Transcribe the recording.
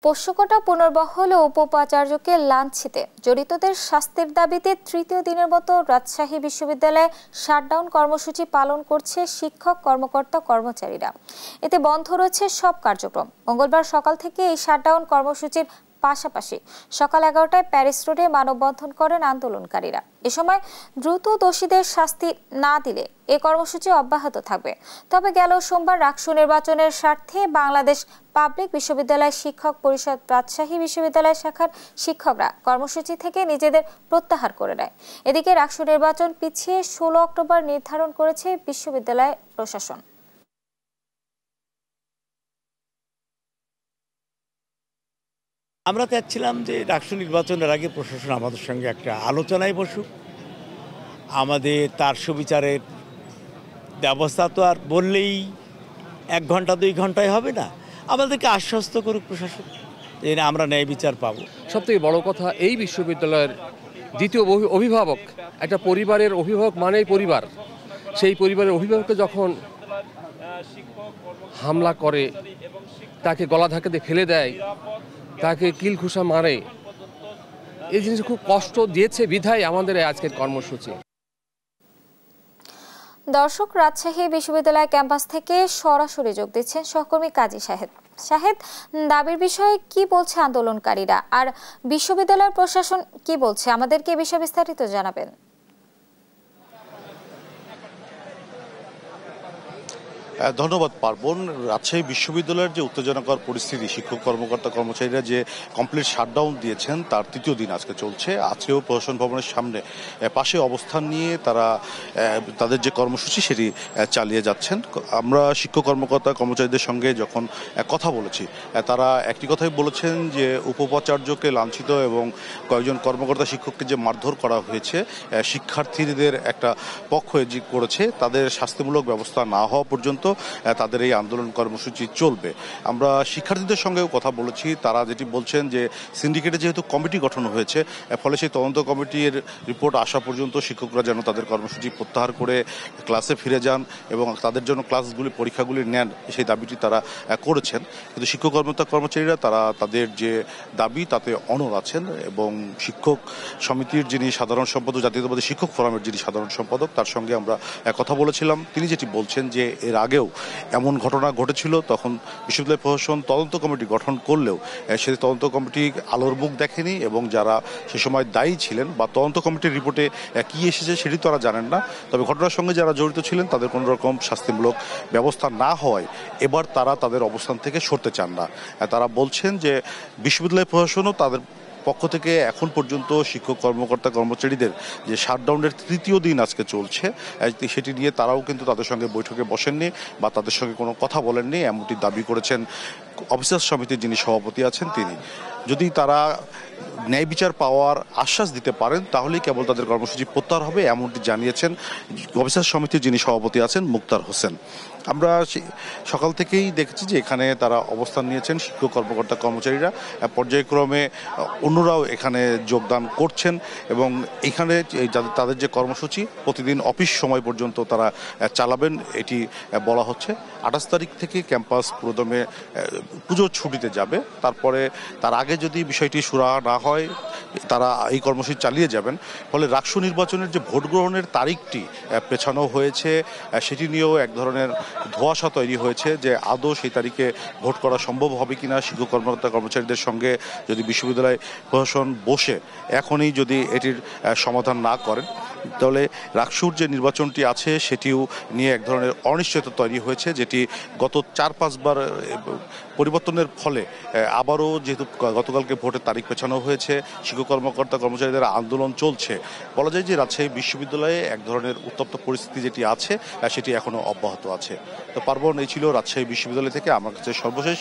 পোষ্যকোটা পুনর্বহল ও উপাচার্যকে লাঞ্ছিতে জড়িতদের শাস্তির দাবিতে তৃতীয় দিনের মতো রাজশাহী বিশ্ববিদ্যালয়ে শাটডাউন কর্মসূচি পালন করছে শিক্ষক কর্মকর্তা কর্মচারীরা। এতে বন্ধ রয়েছে সব কার্যক্রম। মঙ্গলবার সকাল থেকে এই শাটডাউন কর্মসূচির পাশাপাশি সকাল 11টায় প্যারিস রোডে মানববন্ধন করেন আন্দোলনকারীরা। এ সময় দ্রুত দোষীদের শাস্তি না দিলে এই কর্মসূচি অব্যাহত থাকবে। তবে গেল সোমবার রাকসু নির্বাচনের স্বার্থে বাংলাদেশ পাবলিক বিশ্ববিদ্যালয় শিক্ষক পরিষদ রাজশাহী বিশ্ববিদ্যালয় শাখার শিক্ষকরা কর্মসূচি থেকে নিজেদের প্রত্যাহার করে নেয়। এদিকে রাকসু নির্বাচন পিছিয়ে 16 অক্টোবর নির্ধারণ করেছে বিশ্ববিদ্যালয় প্রশাসন। আমরা চাচ্ছিলাম যে রাকসু নির্বাচনের আগে প্রশাসন আমাদের সঙ্গে একটা আলোচনায় বসুক। আমাদের তার সুবিচারের ব্যবস্থা তো আর বললেই 1 ঘন্টা 2 ঘন্টায় হবে না, আমাদেরকে আশ্বস্ত করুক প্রশাসন যে আমরা ন্যায় বিচার পাবো। সবথেকে বড় কথা, এই বিশ্ববিদ্যালয়ের দ্বিতীয় অভিভাবক, একটা পরিবারের অভিভাবক মানেই পরিবার। সেই পরিবারের অভিভাবককে যখন হামলা করে, তাকে গলা ধাক্কা দিয়ে ফেলে দেয়, তাকে কিল ঘুষা মারে, এই জিনিস খুব কষ্ট দিয়েছে বিধায় আমাদের আজকের কর্মসূচি। দর্শক, রাজশাহী বিশ্ববিদ্যালয় ক্যাম্পাস থেকে সরাসরি যোগ দিচ্ছেন সহকর্মী কাজী শাহেদ। দাবির বিষয়ে কি বলছে আন্দোলনকারীরা আর বিশ্ববিদ্যালয় প্রশাসন কি বলছে, আমাদেরকে এই বিষয়ে বিস্তারিত জানাবেন। ধন্যবাদ পার্বণ। রাজশাহী বিশ্ববিদ্যালয়ের যে উত্তেজনাকর পরিস্থিতি, শিক্ষক কর্মকর্তা কর্মচারীরা যে কমপ্লিট শাটডাউন দিয়েছেন তার তৃতীয় দিন আজকে চলছে। আজকেও প্রশাসন ভবনের সামনে পাশে অবস্থান নিয়ে তারা তাদের যে কর্মসূচি সেটি চালিয়ে যাচ্ছেন। আমরা শিক্ষক কর্মকর্তা কর্মচারীদের সঙ্গে যখন কথা বলেছি, তারা একটি কথাই বলেছেন যে উপাচার্যকে লাঞ্ছিত এবং কয়েকজন কর্মকর্তা শিক্ষককে যে মারধর করা হয়েছে, শিক্ষার্থীদের একটা পক্ষ যে করেছে, তাদের শাস্তিমূলক ব্যবস্থা না হওয়া পর্যন্ত তাদের এই আন্দোলন কর্মসূচি চলবে। আমরা শিক্ষার্থীদের সঙ্গেও কথা বলেছি, তারা যেটি বলছেন যে সিন্ডিকেটে যেহেতু কমিটি গঠন হয়েছে, ফলে সেই তদন্ত কমিটির রিপোর্ট আসা পর্যন্ত শিক্ষকরা যেন তাদের কর্মসূচি প্রত্যাহার করে ক্লাসে ফিরে যান এবং তাদের জন্য ক্লাসগুলি পরীক্ষাগুলি নেন, সেই দাবিটি তারা করেছেন। কিন্তু শিক্ষক কর্মকর্তা কর্মচারীরা তারা তাদের যে দাবি তাতে অনড় আছেন এবং শিক্ষক সমিতির যিনি সাধারণ সম্পাদক, জাতীয়তাবাদী শিক্ষক ফোরামের যিনি সাধারণ সম্পাদক, তার সঙ্গে আমরা কথা বলেছিলাম। তিনি যেটি বলছেন যে এর আগেও এমন ঘটনা ঘটেছিল, তখন বিশ্ববিদ্যালয় প্রশাসন তদন্ত কমিটি গঠন করলেও সেই তদন্ত কমিটি আলোর মুখ দেখেনি এবং যারা সে সময় দায়ী ছিলেন বা তদন্ত কমিটির রিপোর্টে কি এসেছে সেটি তারা জানেন না। তবে ঘটনার সঙ্গে যারা জড়িত ছিলেন তাদের কোনো রকম শাস্তিমূলক ব্যবস্থা না হওয়ায় এবার তারা তাদের অবস্থান থেকে সরতে চান না। তারা বলছেন যে বিশ্ববিদ্যালয় প্রশাসনও তাদের পক্ষ থেকে এখন পর্যন্ত শিক্ষক কর্মকর্তা কর্মচারীদের যে শাটডাউনের তৃতীয় দিন আজকে চলছে, সেটি নিয়ে তারাও কিন্তু তাদের সঙ্গে বৈঠকে বসেননি বা তাদের সঙ্গে কোনো কথা বলেননি, এমনটি দাবি করেছেন অফিসার্স সমিতির যিনি সভাপতি আছেন তিনি। যদি তারা ন্যায় বিচার পাওয়ার আশ্বাস দিতে পারেন তাহলেই কেবল তাদের কর্মসূচি প্রত্যাহার হবে, এমনটি জানিয়েছেন অফিসার্স সমিতির যিনি সভাপতি আছেন মুক্তার হোসেন। আমরা সকাল থেকেই দেখেছি যে এখানে তারা অবস্থান নিয়েছেন শিক্ষক কর্মকর্তা কর্মচারীরা, পর্যায়ক্রমে অন্যরাও এখানে যোগদান করছেন এবং এখানে তাদের যে কর্মসূচি প্রতিদিন অফিস সময় পর্যন্ত তারা চালাবেন এটি বলা হচ্ছে। 28 তারিখ থেকে ক্যাম্পাস পুরোদমে পুজোর ছুটিতে যাবে, তারপরে তার আগে যদি বিষয়টি সুরাহা না হয় তারা এই কর্মসূচি চালিয়ে যাবেন। ফলে রাকসু নির্বাচনের যে ভোট গ্রহণের তারিখটি পেছানো হয়েছে সেটি নিয়েও এক ধরনের ধোঁয়াশা তৈরি হয়েছে যে আদৌ সেই তারিখে ভোট করা সম্ভব হবে কিনা। শিক্ষক কর্মকর্তা কর্মচারীদের সঙ্গে যদি বিশ্ববিদ্যালয় প্রশাসন বসে এখনই যদি এটির সমাধান না করেন, তাহলে রাকসুর যে নির্বাচনটি আছে সেটিও নিয়ে এক ধরনের অনিশ্চয়তা তৈরি হয়েছে, যেটি গত 4-5 বার পরিবর্তনের ফলে আবারও যেহেতু গতকালকে ভোটের তারিখ পেছানো হয়েছে, শিক্ষক কর্মকর্তা কর্মচারীদের আন্দোলন চলছে, বলা যায় যে রাজশাহী বিশ্ববিদ্যালয়ে এক ধরনের উত্তপ্ত পরিস্থিতি যেটি আছে সেটি এখনো অব্যাহত আছে। তো পার্বণ, এই ছিল রাজশাহী বিশ্ববিদ্যালয় থেকে আমার কাছে সর্বশেষ।